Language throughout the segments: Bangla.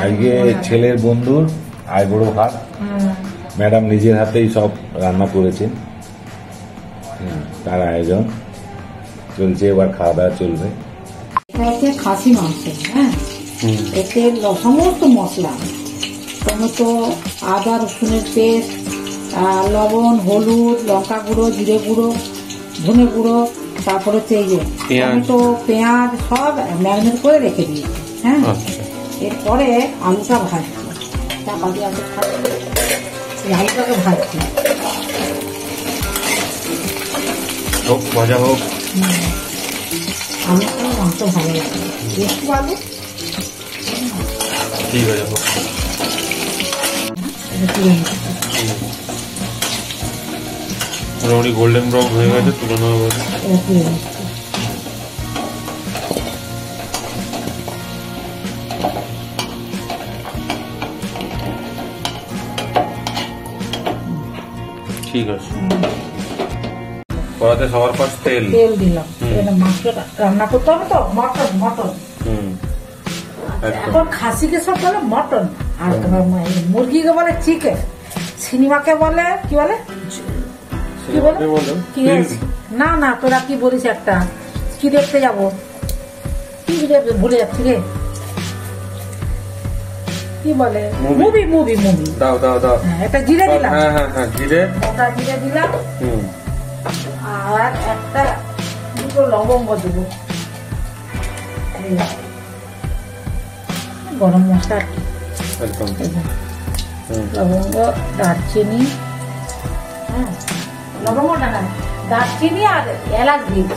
আজকে ছেলের বন্ধুর আইবুড়ো ভাত ম্যাডাম নিজের হাতেই সব রান্না করেছেন। তার আয়োজন চলছে, এবার খাওয়া দাওয়া চলবে। খাসি মাংস, হ্যাঁ, এতে সমস্ত মশলা, টমেটো, আদা রসুনের পেস্ট, লবণ, হলুদ, লঙ্কা গুঁড়ো, জিরে গুঁড়ো, ধনে গুঁড়ো, তারপরে হচ্ছে এই যে টমেটো, পেঁয়াজ সব ম্যারিনেট করে রেখে দিয়েছি। হ্যাঁ, এরপরে আলুটা ভাজছি, চাপা দিয়ে আলু আলুটাকে ভাজছি। ভাজা হোক, আলুটা মাংস ভালো লাগে, একটু আলু ঠিক আছে হোক। মোটামুটি গোল্ডেন ব্রাউন হয়ে গেছে, তুলে নেওয়া হবে। ঠিক আছে, কড়াতে সবার পাশ তেল দিলাম। মাংসটা রান্না করতে হবে তো, মটন এখন খাসিকে সব বলে মটন, আর মুরগিকে বলে চিকেন, সিনেমাকে বলে কি বলে না না, তোরা কি বলিস একটা কি দেখতে যাবো, কি ভুলে যাচ্ছি রে, কি বলে মুভি মুভি মুভি। দাও দাও দাও, একটা জিরে দিলাম, হ্যাঁ জিরে, ওটা জিরে দিলাম, আর একটা দুটো লবঙ্গ দেবো, গরম মশলা, লবঙ্গ, দারচিনি, হ্যাঁ লবঙ্গটা না, দারচিনি আর এলাচ দিয়েছি।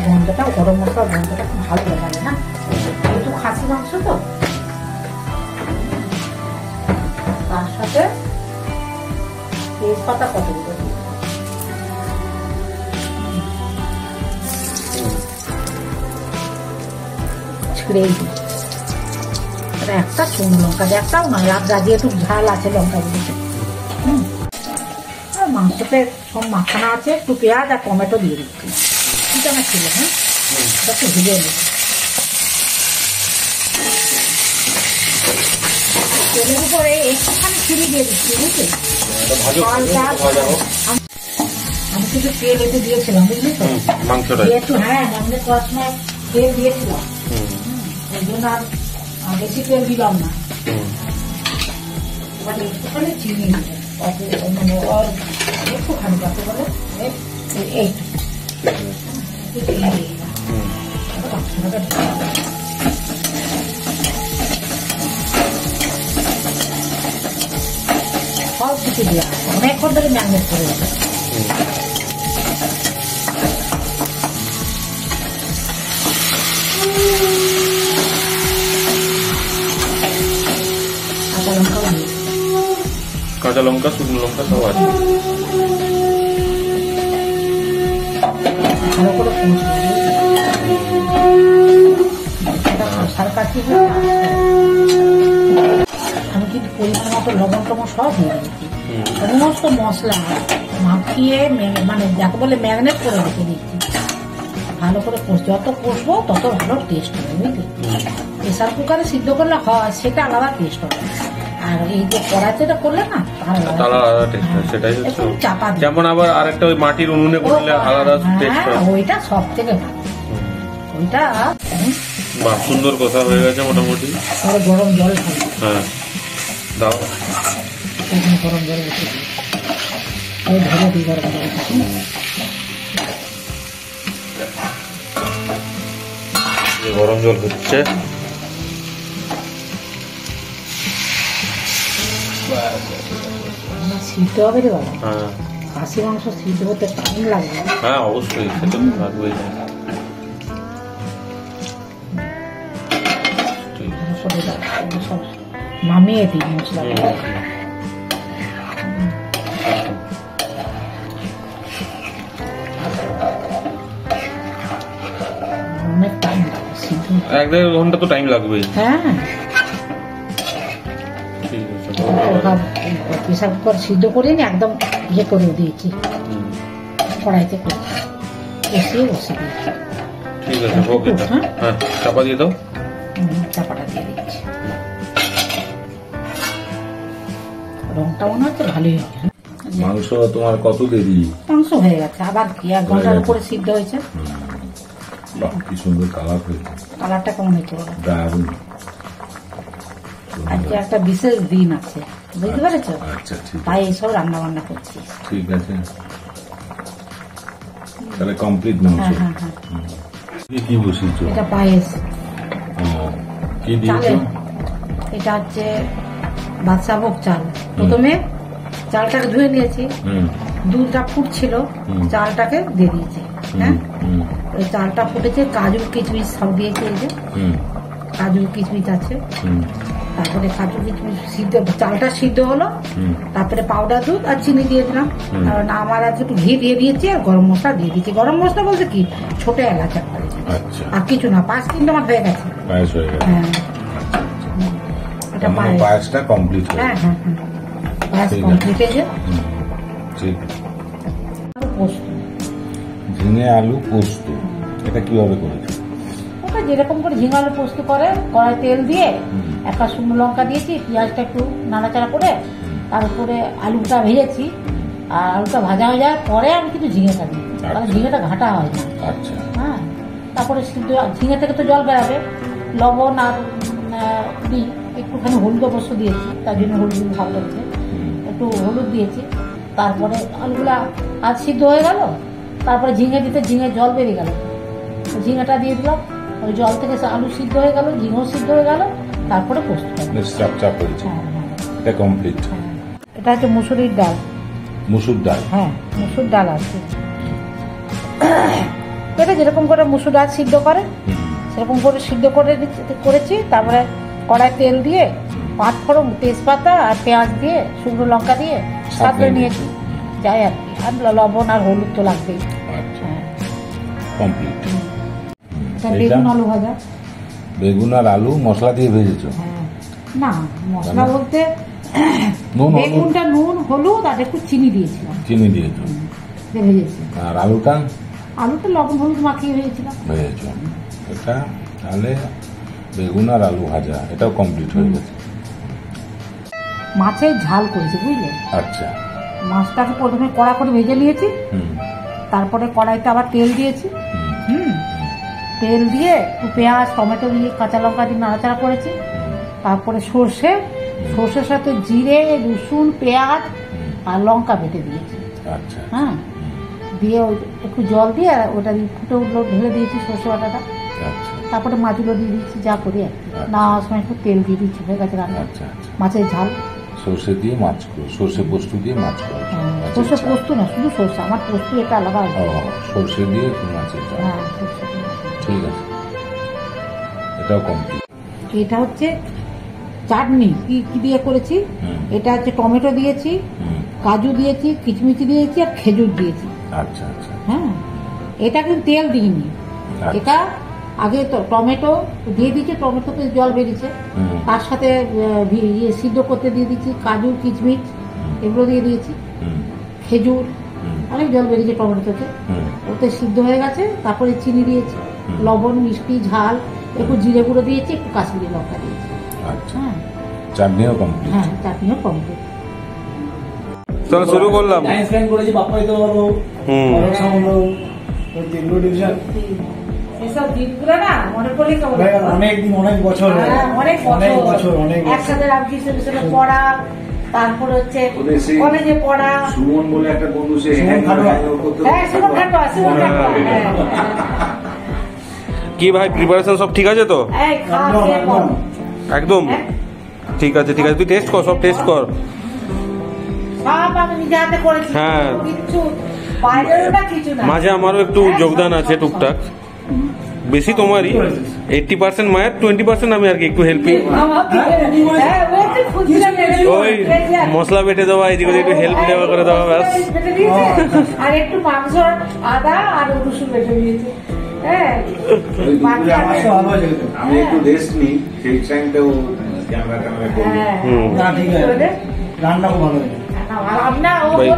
গন্ধটা, গরম মশলার গন্ধটা খুব ভালো লাগে না, একটু খাসি মাংস তো, তার সাথে তেজপাতা কতগুলো ছিঁড়েই দিই, একটা শুকনো লঙ্কা, একটাও নয়, আর গাজিয়ে একটু ঝাল আছে লঙ্কাগুলোতে। আর মাংসতে সব মাখানা আছে, একটু পেঁয়াজ আর টমেটো দিয়ে দিচ্ছি, চিকেনা ছিল, হ্যাঁ একটু ভেজে নেব। তেলের উপরে একটুখানি চিনি দিয়ে দিচ্ছি, বুঝলি, আমি শুধু তেল এতে দিয়েছিলাম, বুঝলি তো, একটু, হ্যাঁ ম্যারিনেট করার সময় তেল দিয়েছিলাম, ওই জন্য আর বেশি তেল দিলাম না। এবার একটুখানি চিনি মানে ওর একটুখানি কত বলে এইটু সব কিছু দেওয়া অনেকক্ষণ ধরে ম্যারিনেট করে যাবে। কাঁচা লঙ্কা, শুকনো লঙ্কা সব আছে। ভালো করে আমি কিন্তু পরিমাণ মতো লবণ টবণ সব দিয়ে দিচ্ছি, সমস্ত মশলা মাখিয়ে মানে যাকে বলে ম্যারিনেট করে রেখে দিচ্ছি। ভালো করে যত কষবো তত ভালো টেস্ট হবে, বুঝলি। প্রেসার কুকারে সিদ্ধ করলে হয়, সেটা আলাদা টেস্ট হবে, আর এই যে কড়াইতে করলে না তার আলাদা টেস্ট হয়, সেটাই হচ্ছে চাপা। যেমন আবার আরেকটা ওই মাটির উনুনে করলে আলাদা টেস্ট হয়, ওইটা সব থেকে ভালো। ওইটা বাহ, সুন্দর কথা হয়ে গেছে মোটামুটি। গরম জল খাই, হ্যাঁ দাও, গরম জল বসে দিই, ধরে দিই গরম জল। গরম জল হচ্ছে, সিদ্ধ হবে রে বাবা, খাসি মাংস সিদ্ধ হতে টাইম লাগবে। হ্যাঁ অবশ্যই, সেটা তো লাগবেই। সব নামিয়ে দিই মশলা, অনেক টাইম লাগবে সিদ্ধ, 1-1.5 ঘন্টা তো টাইম লাগবেই। হ্যাঁ প্রেসার কুকার সিদ্ধ করে একদম ইয়ে করে দিয়েছি। কড়াইতে কষিয়ে বসে দিয়েছি। ঠিক আছে, হোক এটা। হ্যাঁ, চাপা দিয়ে দাও। চাপাটা দিয়ে দিচ্ছি। রংটা মনে হচ্ছে ভালোই হবে। মাংস তোমার কত দেরি? মাংস হয়ে গেছে, আবার কি 1 ঘন্টার উপরে সিদ্ধ হয়েছে। বাহ, কি সুন্দর কালার হয়েছে। কালারটা কেমন হয়েছে বলো? দারুণ। আজকে একটা বিশেষ দিন আছে, বুঝতে পেরেছো? আচ্ছা, ঠিক তাই এইসব রান্না বান্না করছি। ঠিক আছে, তাহলে কমপ্লিট মাংস। হ্যাঁ হ্যাঁ হ্যাঁ। কি বসিয়েছো? এটা পায়েস ও, কি দিয়েছো? চালের। এটা হচ্ছে বাদশাভোগ চাল। প্রথমে চালটাকে ধুয়ে নিয়েছি, দুধটা ফুটছিল, চালটাকে দিয়ে দিয়েছি। হ্যাঁ, ওই চালটা ফুটেছে, কাজু কিচমিচ সব দিয়েছি। এই যে কাজু কিচমিচ আছে, তারপরে কাজু কিচমিচ সিদ্ধ, চালটা সিদ্ধ হলো, তারপরে পাউডার দুধ আর চিনি দিয়ে দিলাম। কারণ আমার আজকে একটু ঘি দিয়ে দিয়েছি আর গরম মশলা দিয়ে দিয়েছি। গরম মশলা বলতে কি, ছোট এলাচ একটা, আচ্ছা, আর কিছু না। 5 মিনিট আমার হয়ে গেছে। পায়েস হয়ে গেছে। হ্যাঁ, এটা তার মানে পায়েস। পায়েসটা কমপ্লিট হয়ে হ্যাঁ গেছে। হ্যাঁ হ্যাঁ, পায়েস ঠিক আছে। কমপ্লিট হয়ে যায়। ঠিক। আর পোস্ত, ঝিঙে আলু পোস্ত, এটা কিভাবে করেছো? ওটা যেরকম করে ঝিঙে আলু পোস্ত করে, কড়াই তেল দিয়ে একটা শুকনো লঙ্কা দিয়েছি, পেঁয়াজটা একটু নাড়াচাড়া করে, তার উপরে আলুটা ভেজেছি। আর আলুটা ভাজা হয়ে যাওয়ার পরে আমি কিন্তু ঝিঙেটা দিই, কারণ ঝিঙেটা ঘাটা হয় না। আচ্ছা, হ্যাঁ, তারপরে সিদ্ধ ঝিঙে থেকে তো জল বেরাবে, লবণ আর দিই, একটুখানি হলুদ অবশ্য দিয়েছি, তার জন্য হলুদ ভালো লাগছে, একটু হলুদ দিয়েছি। তারপরে আলুগুলা আজ সিদ্ধ হয়ে গেল, তারপরে ঝিঙে দিতে ঝিঙে জল বেরিয়ে গেল, ঝিঙেটা দিয়ে দিলাম। ওই জল থেকে আলু সিদ্ধ হয়ে গেল, ঝিঙেও সিদ্ধ হয়ে গেল, তারপরে পোস্ত। বেশ চাপ চাপ হয়েছে। হ্যাঁ হ্যাঁ এটা কমপ্লিট। হ্যাঁ। এটা হচ্ছে মুসুরির ডাল। মুসুর ডাল। হ্যাঁ, মুসুর ডাল আছে। এটা যেরকম করে মুসুর ডাল সিদ্ধ করে সেরকম করে সিদ্ধ করেছি। তারপরে কড়াই তেল দিয়ে 5 ফোড়ন, তেজপাতা আর পেঁয়াজ দিয়ে, শুকনো লঙ্কা দিয়ে সাঁতলে নিয়েছি, যাই আর কি। আর লবণ আর হলুদ তো লাগবেই। আচ্ছা, হ্যাঁ, কমপ্লিট। বেগুন আলু ভাজা। বেগুন আর আলু মশলা দিয়ে ভেজেছো? হ্যাঁ, না মশলা বলতে নুন, হলুদ? বেগুনটা নুন হলুদ আর একটু চিনি দিয়েছিলাম, চিনি দিয়েছো। দিয়ে ভেজেছি। আর আলুটা? আলুটা লবণ হলুদ মাখিয়ে ভেজেছিলাম। ভেজেছো। এটা তাহলে বেগুন আর আলু ভাজা, এটাও কমপ্লিট হয়ে গেছে। মাছের ঝাল করেছি, বুঝলে? আচ্ছা। মাছটাকে প্রথমে কড়া করে ভেজে নিয়েছি, তারপরে কড়াইতে আবার তেল দিয়েছি। তেল দিয়ে একটু পেঁয়াজ টমেটো দিয়ে কাঁচা লঙ্কা দিয়ে নাড়াচাড়া করেছি। তারপরে সর্ষের সাথে জিরে, রসুন, পেঁয়াজ আর লঙ্কা বেটে দিয়েছি। আচ্ছা, হ্যাঁ, দিয়ে একটু জল দিয়ে ওটা ফুটে উঠলো, ঢেলে দিয়েছি সর্ষে বাটাটা। আচ্ছা, তারপরে মাছগুলো দিয়ে দিচ্ছি, যা করি আর কি। নেওয়ার সময় একটু তেল দিয়ে দিচ্ছি, হয়ে গেছে রান্না। আচ্ছা, আচ্ছা। মাছের ঝাল। সর্ষে দিয়ে মাছ করো, সর্ষে পোস্ত দিয়ে মাছ করো। সর্ষে পোস্ত না, শুধু সর্ষে। আমার পোস্ত এটা আলাদা। ও, সর্ষে দিয়ে মাছের ঝাল। হ্যাঁ, সর্ষে দিয়ে। ঠিক আছে, এটাও কমপ্লিট। এটা হচ্ছে চাটনি। কি কি দিয়ে করেছি? এটা হচ্ছে টমেটো দিয়েছি, কাজু দিয়েছি, কিচমিচি দিয়েছি আর খেজুর দিয়েছি। আচ্ছা, আচ্ছা। হ্যাঁ, এটা কিন্তু তেল দিইনি। এটা আগে তো টমেটো দিয়ে দিয়েছি, টমেটোতে জল বেরিয়েছে, তার সাথে সিদ্ধ করতে দিয়ে দিচ্ছি, কাজু কিচমিচ এগুলো দিয়ে দিয়েছি, খেজুর, অনেক জল বেরিয়েছে টমেটো থেকে, ওতে সিদ্ধ হয়ে গেছে। তারপরে চিনি দিয়েছি, লবণ, মিষ্টি, ঝাল, একটু জিরে গুঁড়ো দিয়েছি, একটু কাশ্মীরি লঙ্কা দিয়েছি। আচ্ছা, হ্যাঁ চাটনিও কমপ্লিট। হ্যাঁ, চাটনিও কমপ্লিট। চলো শুরু করলাম। সায়েন্স লাইন করেছি, বাপ্পা দিতে পারবো, সামান্য তিনগুলো ডিভিশন। এসব দিনগুলো না মনে পড়লে কেমন লাগে? অনেক দিন, অনেক বছর, হ্যাঁ, অনেক অনেক বছর বছর, অনেক বছর। একসাথে রামকৃষ্ণ মিশনে পড়া, তারপর হচ্ছে ওদের সেই কলেজে পড়া। সুমন বলে একটা বন্ধু, সে সুমন খাটুয়া। হ্যাঁ, সুমন খাটুয়া, সুমন খাটুয়া। হ্যাঁ, কি ভাই, প্রিপারেশন সব ঠিক আছে তো? এই খাওয়া খেয়ে পড়। একদম হ্যাঁ, ঠিক আছে, ঠিক আছে। তুই টেস্ট কর, সব টেস্ট কর। সব আমি নিজে হাতে করেছি। হ্যাঁ। কিচ্ছু বাইরের না, কিছু না। মাঝে আমারও একটু যোগদান আছে টুকটাক, বেশি তোমারই। 80% মায়ের, 20% আমি আর কি একটু হেল্পিং। আমাকে হ্যাঁ, ওই তো খুঁজছিলাম, ওই মশলা বেটে দেওয়া, এদিকে ওদিকে একটু হেল্প দেওয়া করে দেওয়া, ব্যাস। বেটে দিয়েছে, আর একটু মাংস, আদা আর রসুন বেটে দিয়েছে। হ্যাঁ, বাকি আমি- ভালো আছে কিন্তু। আমি একটু রেস্ট নিই, সেই টাইমটাও ক্যামেরা হ্যাঁ, হুম। না, ঠিক আছে। রান্না খুব ভালো হয়েছে। ভাই,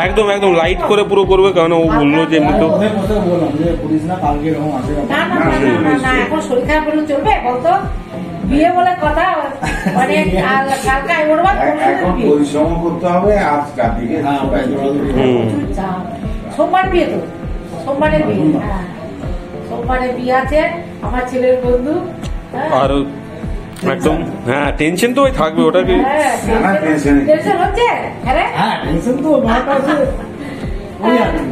একদম একদম লাইট করে পুরো করবে, কারণ ও বললো যে এমনি তো ওদের কথা বললাম যে পুলিশ না কালকে এরকম আসে না এখন শরীর খারাপ হলে চলবে বলতো, বিয়ে বলে কথা মানে কালকে এখন পরিশ্রম করতে হবে, আজ কাটিয়ে সোমবার বিয়ে তো, সোমবারে বিয়ে, হ্যাঁ সোমবারে বিয়ে আছে আমার ছেলের বন্ধু। আর একদম হ্যাঁ টেনশন তো ওই থাকবে, ওটা কি টেনশন হচ্ছে? হ্যাঁ টেনশন তো মাথা আছে ওই আর কি।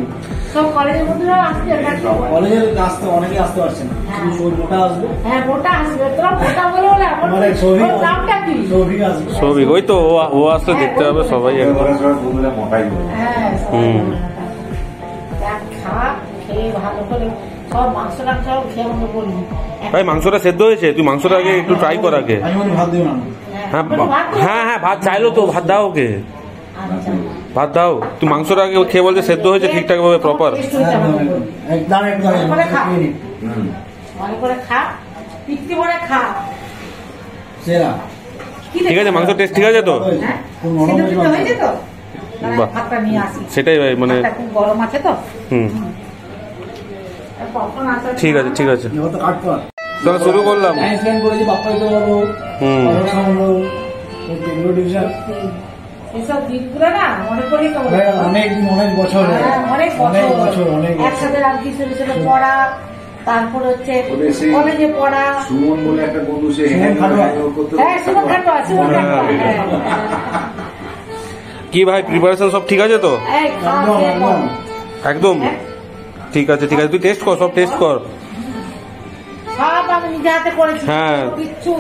সব কলেজের বন্ধুরা আসছে নাকি? কলেজের আসতে অনেকে আসতে পারছে না, শুধু মোটা আসবে। হ্যাঁ মোটা আসবে, তোরা মোটা বলে বলে আমার মানে সৌভিক নামটা কি? সৌভিক আসবে। সৌভিক, ওই তো ও আসলে দেখতে হবে সবাই একদম। বন্ধুরা মোটাই বলে। হ্যাঁ খা, খেয়ে ভালো করে সব মাংস টাংস খেয়ে আমাকে বলবি। ভাই মাংসটা সেদ্ধ হয়েছে, তুই মাংসটা আগে একটু ট্রাই কর আগে। আমি বলি ভাত দিও না। হ্যাঁ হ্যাঁ হ্যাঁ ভাত চাইলো তো, ভাত দাও ওকে, আচ্ছা ভাত দাও। তুই মাংসটা আগে খেয়ে বলছে সেদ্ধ হয়েছে ঠিকঠাক ভাবে প্রপার। ভালো করে খা, পিত্তি ভরে খা। ঠিক আছে, মাংস টেস্ট ঠিক আছে তো? হ্যাঁ সিদ্ধ টিদ্ধ হয়েছে তো? বাহ। ভাতটা নিয়ে আসি, সেটাই ভাই, মানে ভাতটা খুব গরম আছে তো। হুম কখন আসা? ঠিক আছে ঠিক আছে, তাহলে শুরু করলাম। হুম এসব দিনগুলো না মনে করি তো অনেক বছর অনেক বছর অনেক একসাথে রামকৃষ্ণ মিশনে পড়া, তারপর হচ্ছে ওদের সেই কলেজে পড়া। সুমন বলে একটা বন্ধু, সে হ্যাঁ সুমন খাটুয়া, সুমন খাটুয়া, হ্যাঁ। কি ভাই প্রিপারেশন সব ঠিক আছে তো? এই খা, খেয়ে পড়। একদম ঠিক আছে ঠিক আছে, তুই টেস্ট কর, সব টেস্ট কর। সব আমি নিজে হাতে করেছি, হ্যাঁ। কিচ্ছু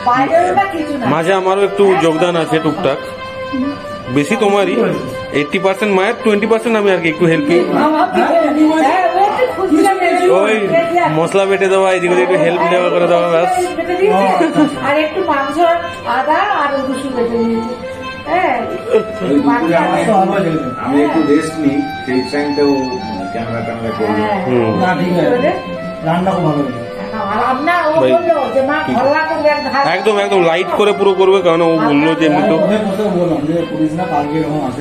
বাইরের না কিছু না। মাঝে আমারও একটু যোগদান আছে টুকটাক, বেশি তোমারই, 80% মায়ের, 20% আমি আর কি একটু হেল্প। হ্যাঁ, ও একটু খুঁজছিলাম, ওই মশলা বেটে দেওয়া, এদিকে ওদিকে একটু হেল্প দেওয়া করে দেওয়া, ব্যাস। বেটে দিয়েছে। আর একটু মাংস, আদা আর রসুন বেটে দিয়েছে। হ্যাঁ আমি একটু রেস্ট নিই, সেই টাইমটাও ক্যামেরা ট্যামেরা করবো। না ঠিক আছে, রান্না খুব ভালো হয়েছে। ভাই, একদম একদম লাইট করে পুরো করবে, কারণ ও বললো যে এমনি তো ওদের কথা বললাম যে পুলিশ না কালকে এরকম আসে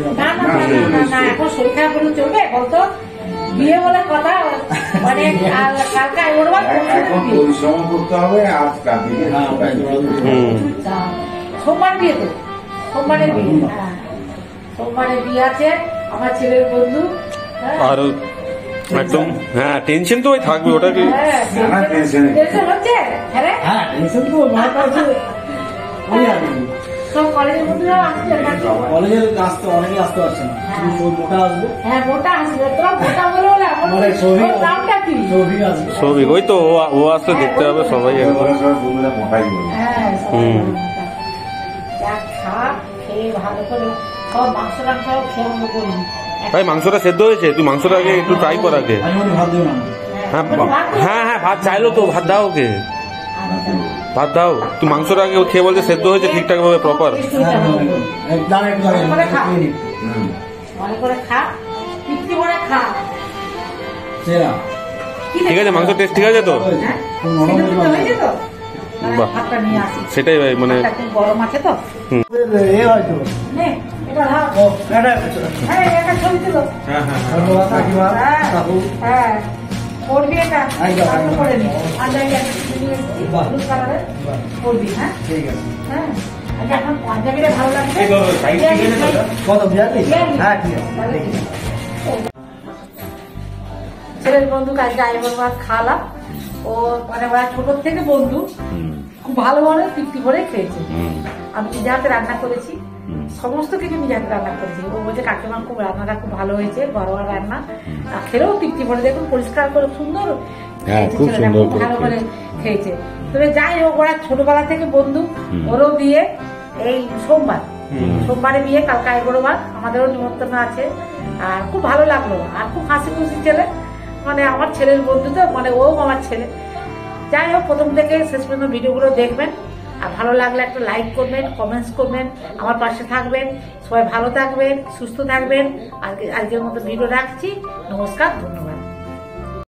না এখন শরীর খারাপ হলে চলবে বলতো, বিয়ে বলে কথা মানে কালকে এখন পরিশ্রম করতে হবে, আজ কাটিয়ে সোমবার বিয়ে তো, সোমবারে বিয়ে, হ্যাঁ সোমবারে বিয়ে আছে আমার ছেলের বন্ধু। আর একদম হ্যাঁ টেনশন তো ওই থাকবে, ওটা কি টেনশন হচ্ছে? হ্যাঁ টেনশন তো মাথা আছে ওই আর কি। সব কলেজের বন্ধুরা আসছে নাকি? কলেজের আসতে অনেকে আসতে পারছে না, শুধু মোটা আসবে। হ্যাঁ মোটা আসবে, তোরা মোটা বলে বলে আমার মানে সৌভিক নামটা কি? সৌভিক আসবে। সৌভিক, ওই তো ও আসলে দেখতে হবে সবাই একদম। বন্ধুরা মোটাই বলে। হ্যাঁ খা, খেয়ে ভালো করে সব মাংস টাংস খেয়ে আমাকে বলবি। ভাই মাংসটা সেদ্ধ হয়েছে, তুই মাংসটা আগে একটু ট্রাই কর আগে। আমি বলি ভাত দিও না। হ্যাঁ হ্যাঁ হ্যাঁ ভাত চাইলো তো, ভাত দাও ওকে, ভাত দাও। তুই মাংসটা আগে খেয়ে বলছে সেদ্ধ হয়েছে ঠিকঠাক ভাবে প্রপার। ভালো করে খা, পিত্তি ভরে খা। ঠিক আছে, মাংস টেস্ট ঠিক আছে তো? হ্যাঁ সিদ্ধ টিদ্ধ হয়েছে তো? বাহ। ভাতটা নিয়ে আসি, সেটাই ভাই, মানে ভাতটা খুব গরম আছে তো। হয়তো নে এটা ধর। হ্যাঁ এটা ছবি তুলো। ধন্যবাদ কাকিমা কাকু। হ্যাঁ করবি এটা, একদম, তারপর একদম। করে নি পাঞ্জাবি একটা নিয়ে এসেছি, বাহ। হলুদ কালারের করবি। হ্যাঁ ঠিক আছে। হ্যাঁ আচ্ছা এখন পাঞ্জাবিটা ভালো লাগছে। কত বিয়াল্লি? হ্যাঁ ঠিক আছে। তাহলে ঠিক আছে। ছেলের বন্ধু কালকে আইবর ভাত খাওয়ালাম, ও মানে ওরা ছোট থেকে বন্ধু, খুব ভালো ভালো তৃপ্তি করে খেয়েছে। আমি নিজে হাতে রান্না করেছি, সমস্ত কিছু নিজে হাতে রান্না করেছি। ও বলছে কাকিমা খুব রান্নাটা খুব ভালো হয়েছে, ঘরোয়া রান্না, আর খেলেও তৃপ্তি করে, দেখুন পরিষ্কার করে সুন্দর হ্যাঁ, খুব ছেলেটা সুন্দর খুব করে ভালো করে খেয়েছে। তবে যাই হোক, ওরা ছোটবেলা থেকে বন্ধু, ওরও বিয়ে এই সোমবারে বিয়ে, কালকে আইবুড়ো ভাত, আমাদেরও নিমন্ত্রণ আছে। আর খুব ভালো লাগলো, আর খুব হাসি খুশি ছেলে, মানে আমার ছেলের বন্ধু তো, মানে ও আমার ছেলে। যাই হোক, প্রথম থেকে শেষ পর্যন্ত ভিডিওগুলো দেখবেন, আর ভালো লাগলে একটা লাইক করবেন, কমেন্টস করবেন, আমার পাশে থাকবেন। সবাই ভালো থাকবেন, সুস্থ থাকবেন। আজকের মতো ভিডিও রাখছি। নমস্কার, ধন্যবাদ।